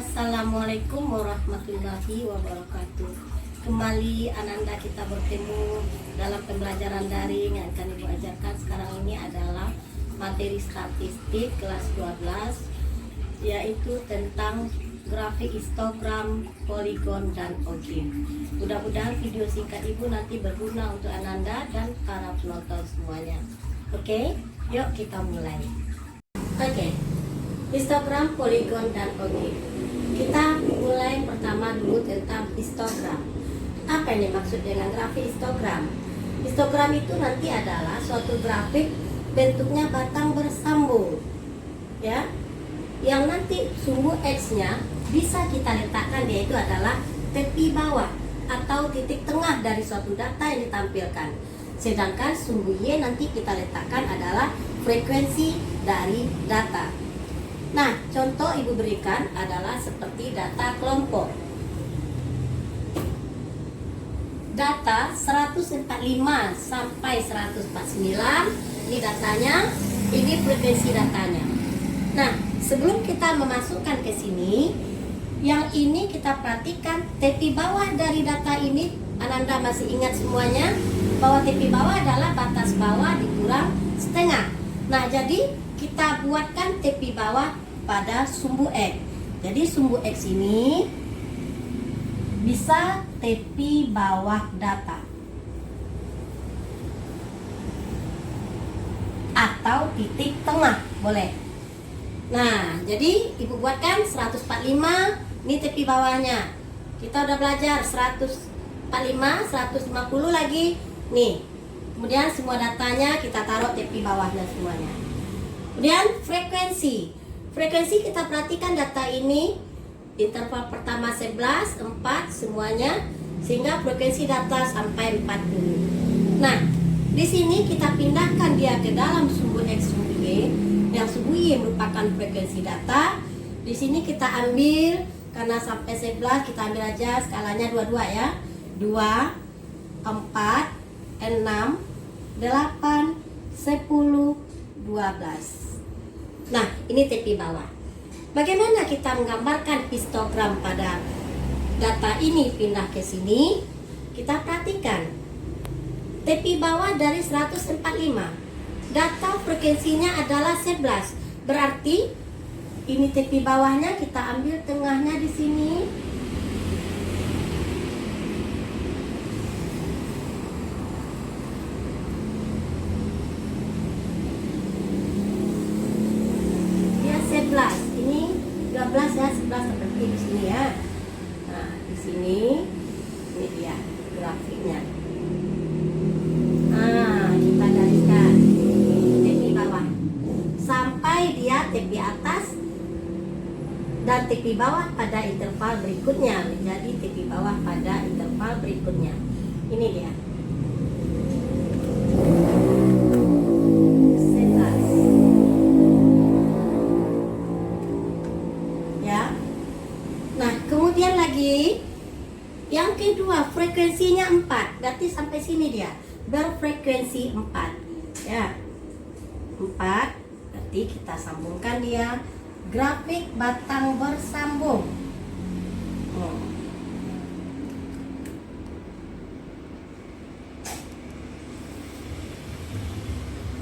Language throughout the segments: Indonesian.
Assalamualaikum warahmatullahi wabarakatuh. Kembali Ananda kita bertemu dalam pembelajaran daring yang akan Ibu ajarkan sekarang ini adalah materi statistik kelas 12, yaitu tentang grafik histogram, poligon, dan objek. Mudah-mudahan video singkat Ibu nanti berguna untuk Ananda dan para penonton semuanya. Oke, yuk kita mulai. Oke, histogram, poligon, dan objek. Kita mulai pertama dulu tentang histogram. Apa ini maksud dengan grafik histogram? Histogram itu nanti adalah suatu grafik bentuknya batang bersambung, ya, yang nanti sumbu X-nya bisa kita letakkan, yaitu adalah tepi bawah atau titik tengah dari suatu data yang ditampilkan. Sedangkan sumbu Y nanti kita letakkan adalah frekuensi dari data. Nah, contoh Ibu berikan adalah seperti data kelompok. Data 145 sampai 149, ini datanya, ini frekuensi datanya. Nah, sebelum kita memasukkan ke sini, yang ini kita perhatikan tepi bawah dari data ini. Ananda masih ingat semuanya bahwa tepi bawah adalah batas bawah dikurang setengah. Nah, jadi kita buatkan tepi bawah pada sumbu X. Jadi sumbu X ini bisa tepi bawah data atau titik tengah, boleh. Nah, jadi Ibu buatkan 145, ini tepi bawahnya. Kita udah belajar 145, 150 lagi. Nih. Kemudian semua datanya kita taruh tepi bawahnya semuanya. Kemudian frekuensi. Frekuensi kita perhatikan data ini interval pertama 11, 4 semuanya, sehingga frekuensi data sampai 40. Nah, di sini kita pindahkan dia ke dalam sumbu X sumbu Y, yang sumbu Y merupakan frekuensi data. Di sini kita ambil, karena sampai 11 kita ambil aja skalanya 22 ya. 2, 4, 6, 8, 10, 12. Nah, ini tepi bawah. Bagaimana kita menggambarkan histogram pada data ini pindah ke sini? Kita perhatikan tepi bawah dari 145. Data frekuensinya adalah 11. Berarti ini tepi bawahnya, kita ambil tengahnya di sini. Ini 12 ya, 11 seperti di sini ya. Nah, di sini ini dia grafiknya. Nah, kita gariskan tepi bawah sampai dia tepi atas dan tepi bawah pada interval berikutnya, menjadi tepi bawah pada interval berikutnya. Ini dia. Kemudian lagi yang kedua, frekuensinya 4. Berarti sampai sini dia berfrekuensi 4 ya. 4 berarti kita sambungkan dia grafik batang bersambung.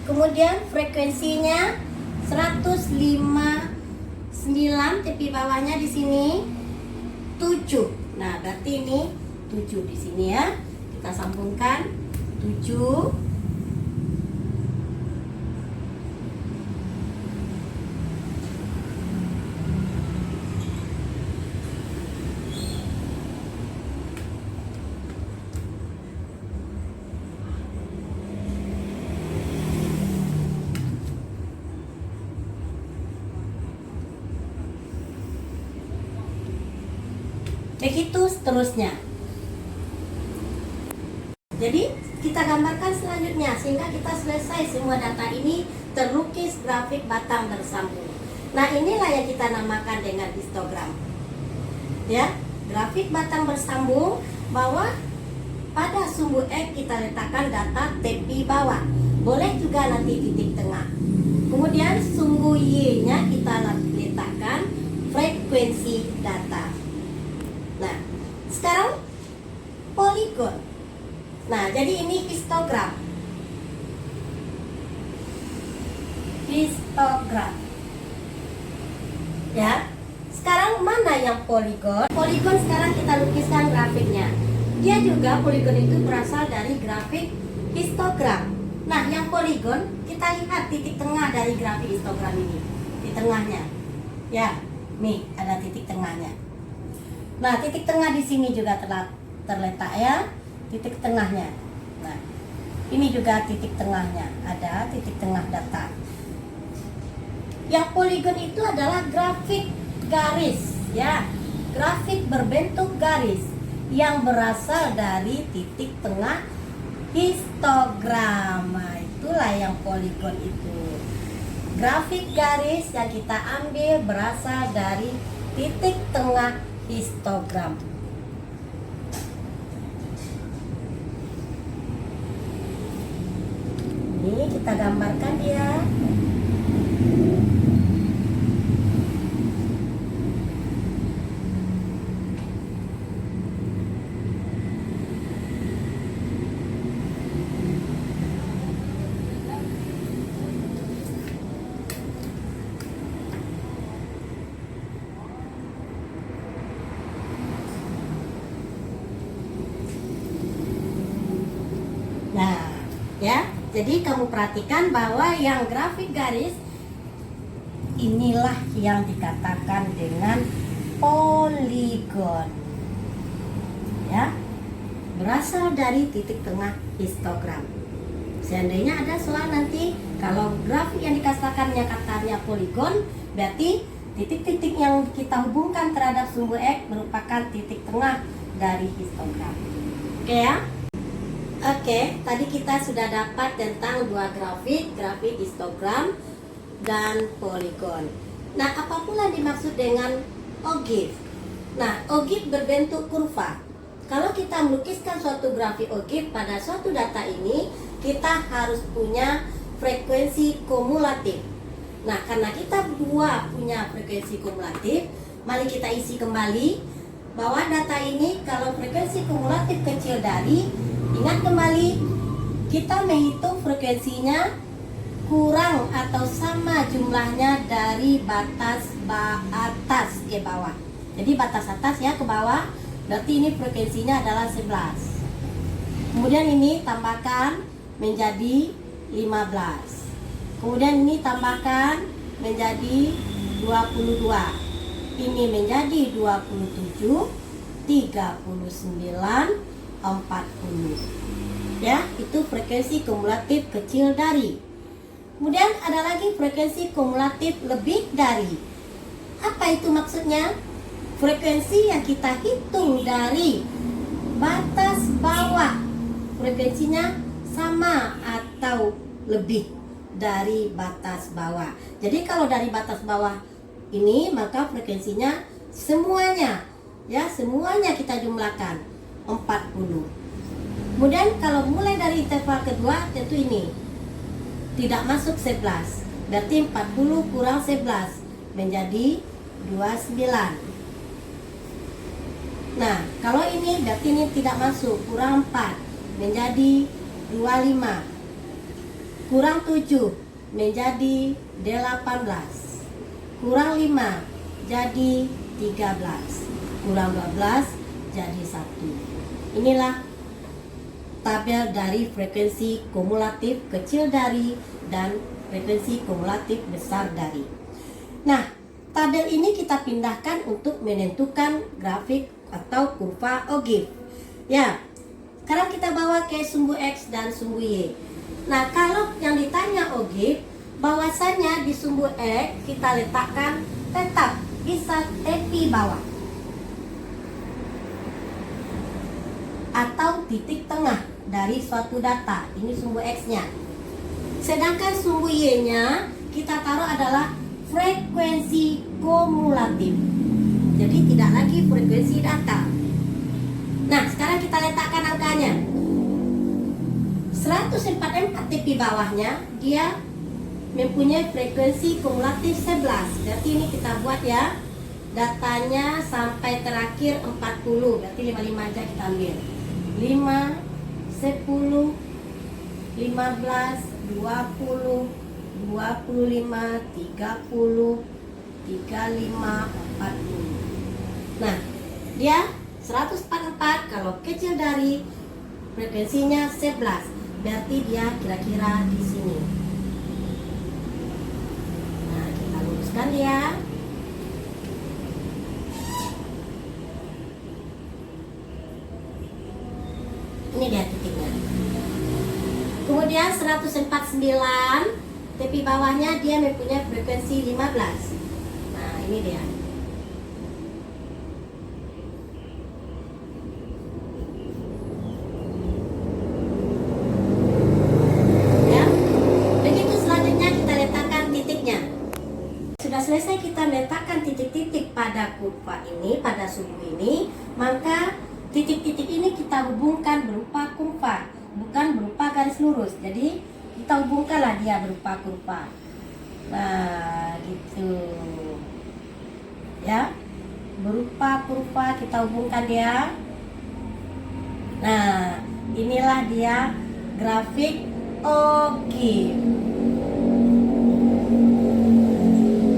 Kemudian frekuensinya 159, tepi bawahnya di sini 7. Nah, berarti ini 7 di sini ya. Kita sambungkan 7. Begitu seterusnya. Jadi kita gambarkan selanjutnya sehingga kita selesai semua data ini terlukis grafik batang bersambung. Nah, inilah yang kita namakan dengan histogram. Ya, grafik batang bersambung bahwa pada sumbu X kita letakkan data tepi bawah. Boleh juga nanti titik tengah. Kemudian sumbu Y-nya kita letakkan frekuensi frekuensi data. Nah, sekarang poligon. Nah, jadi ini histogram. Histogram. Ya. Sekarang mana yang poligon? Poligon sekarang kita lukiskan grafiknya. Dia juga poligon itu berasal dari grafik histogram. Nah, yang poligon kita lihat titik tengah dari grafik histogram ini. Di tengahnya. Ya, nih ada titik tengahnya. Nah, titik tengah di sini juga terletak ya, titik tengahnya. Nah, ini juga titik tengahnya, ada titik tengah data. Yang poligon itu adalah grafik garis, ya, grafik berbentuk garis yang berasal dari titik tengah histogram. Nah, itulah yang poligon itu. Grafik garis yang kita ambil berasal dari titik tengah histogram. Ini kita gambarkan dia. Nah, ya, jadi kamu perhatikan bahwa yang grafik garis inilah yang dikatakan dengan poligon. Ya, berasal dari titik tengah histogram. Seandainya ada soal nanti, kalau grafik yang dikatakannya katanya poligon, berarti titik-titik yang kita hubungkan terhadap sumbu X merupakan titik tengah dari histogram. Oke ya? Oke, tadi kita sudah dapat tentang dua grafik histogram dan poligon. Nah, apa pula dimaksud dengan ogif? Nah, ogif berbentuk kurva. Kalau kita melukiskan suatu grafik ogif pada suatu data ini, kita harus punya frekuensi kumulatif. Nah, karena kita berdua punya frekuensi kumulatif, mari kita isi kembali bahwa data ini kalau frekuensi kumulatif kecil dari, ingat kembali, kita menghitung frekuensinya kurang atau sama jumlahnya dari batas atas ke bawah. Jadi batas atas ya ke bawah, berarti ini frekuensinya adalah 11. Kemudian ini tambahkan menjadi 15. Kemudian ini tambahkan menjadi 22. Ini menjadi 27, 39, 40. Ya, itu frekuensi kumulatif kecil dari. Kemudian ada lagi frekuensi kumulatif lebih dari. Apa itu maksudnya? Frekuensi yang kita hitung dari batas bawah, frekuensinya sama atau lebih dari batas bawah. Jadi kalau dari batas bawah ini, maka frekuensinya semuanya, ya, semuanya kita jumlahkan 40. Kemudian kalau mulai dari interval kedua, tentu ini tidak masuk 11. Berarti 40 kurang 11 menjadi 29. Nah, kalau ini berarti ini tidak masuk, kurang 4 menjadi 25. Kurang 7 menjadi 18. Kurang 5 jadi 13. Kurang 12 jadi 1. Inilah tabel dari frekuensi kumulatif kecil dari dan frekuensi kumulatif besar dari. Nah, tabel ini kita pindahkan untuk menentukan grafik atau kurva ogif. Ya, sekarang kita bawa ke sumbu X dan sumbu Y. Nah, kalau yang ditanya ogif, bahwasanya di sumbu X kita letakkan tetap bisa tepi bawah atau titik tengah dari suatu data. Ini sumbu X-nya. Sedangkan sumbu Y-nya kita taruh adalah frekuensi kumulatif. Jadi tidak lagi frekuensi data. Nah, sekarang kita letakkan angkanya. 144 tepi bawahnya dia mempunyai frekuensi kumulatif 11. Berarti ini kita buat ya. datanya sampai terakhir 40, berarti 55 aja kita ambil. 5, 10, 15, 20, 25, 30, 35, 40. Nah, dia 144 kalau kecil dari frekuensinya 11, berarti dia kira-kira di sini. Nah, kita luruskan dia. Ini dia titiknya. Kemudian 149, tepi bawahnya dia mempunyai frekuensi 15. Nah, ini dia. Ya. Begitu selanjutnya kita letakkan titiknya. Sudah selesai kita letakkan titik-titik pada kurva ini, pada sumbu ini, maka titik-titik ini kita hubungkan berupa kurva, bukan berupa garis lurus. Jadi kita hubungkanlah dia berupa kurva. Nah, gitu. Ya. Berupa kurva kita hubungkan dia. Nah, inilah dia grafik ogif.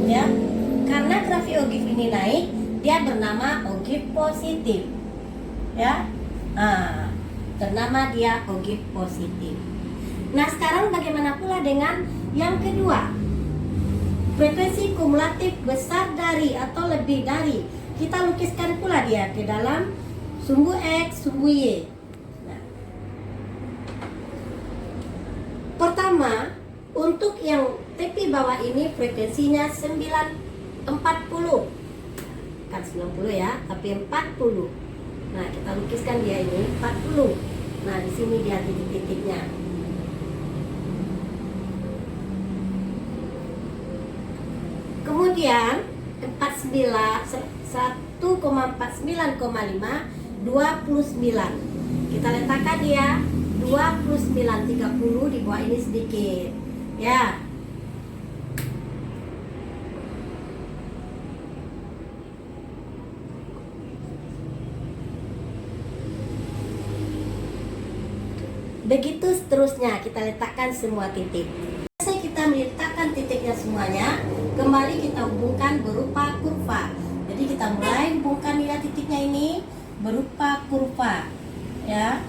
Ya. Karena grafik ogif ini naik, dia bernama ogif positif. Ya, ternama dia ogif positif. Nah, sekarang bagaimana pula dengan yang kedua? Frekuensi kumulatif besar dari atau lebih dari. Kita lukiskan pula dia ke dalam sumbu X, sumbu Y. Nah, pertama, untuk yang tepi bawah ini frekuensinya 940. Kan 90 ya, tapi 40. Nah, kita lukiskan dia ini 40. Nah, di sini dia titik-titiknya. Kemudian 1,49,5 29. Kita letakkan dia 29 30 di bawah ini sedikit. Ya. Begitu seterusnya kita letakkan semua titik. Selesai kita meletakkan titiknya semuanya, kembali kita hubungkan berupa kurva. Jadi kita mulai hubungkan ya titiknya ini berupa kurva. Ya.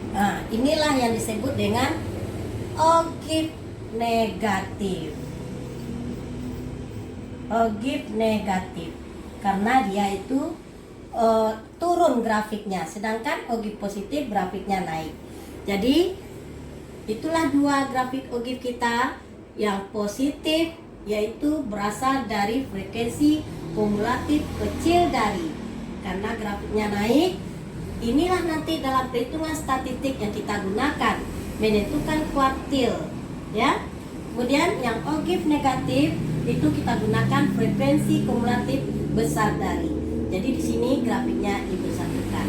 Nah, inilah yang disebut dengan ogif negatif. Ogif negatif. Karena dia itu turun grafiknya, sedangkan ogif positif grafiknya naik. Jadi itulah dua grafik ogif kita. Yang positif yaitu berasal dari frekuensi kumulatif kecil dari, karena grafiknya naik. Inilah nanti dalam perhitungan statistik yang kita gunakan menentukan kuartil, ya. Kemudian yang ogif negatif itu kita gunakan frekuensi kumulatif besar dari. Jadi di sini grafiknya ibu satukan.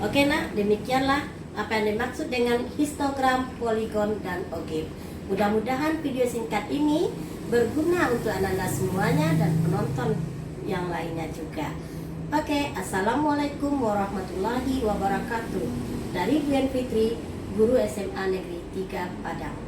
Oke nak, demikianlah apa yang dimaksud dengan histogram, poligon, dan ogif. Mudah-mudahan video singkat ini berguna untuk anda semuanya dan penonton yang lainnya juga. Oke, assalamualaikum warahmatullahi wabarakatuh. Dari Bu Fitri, guru SMA Negeri 3 Padang.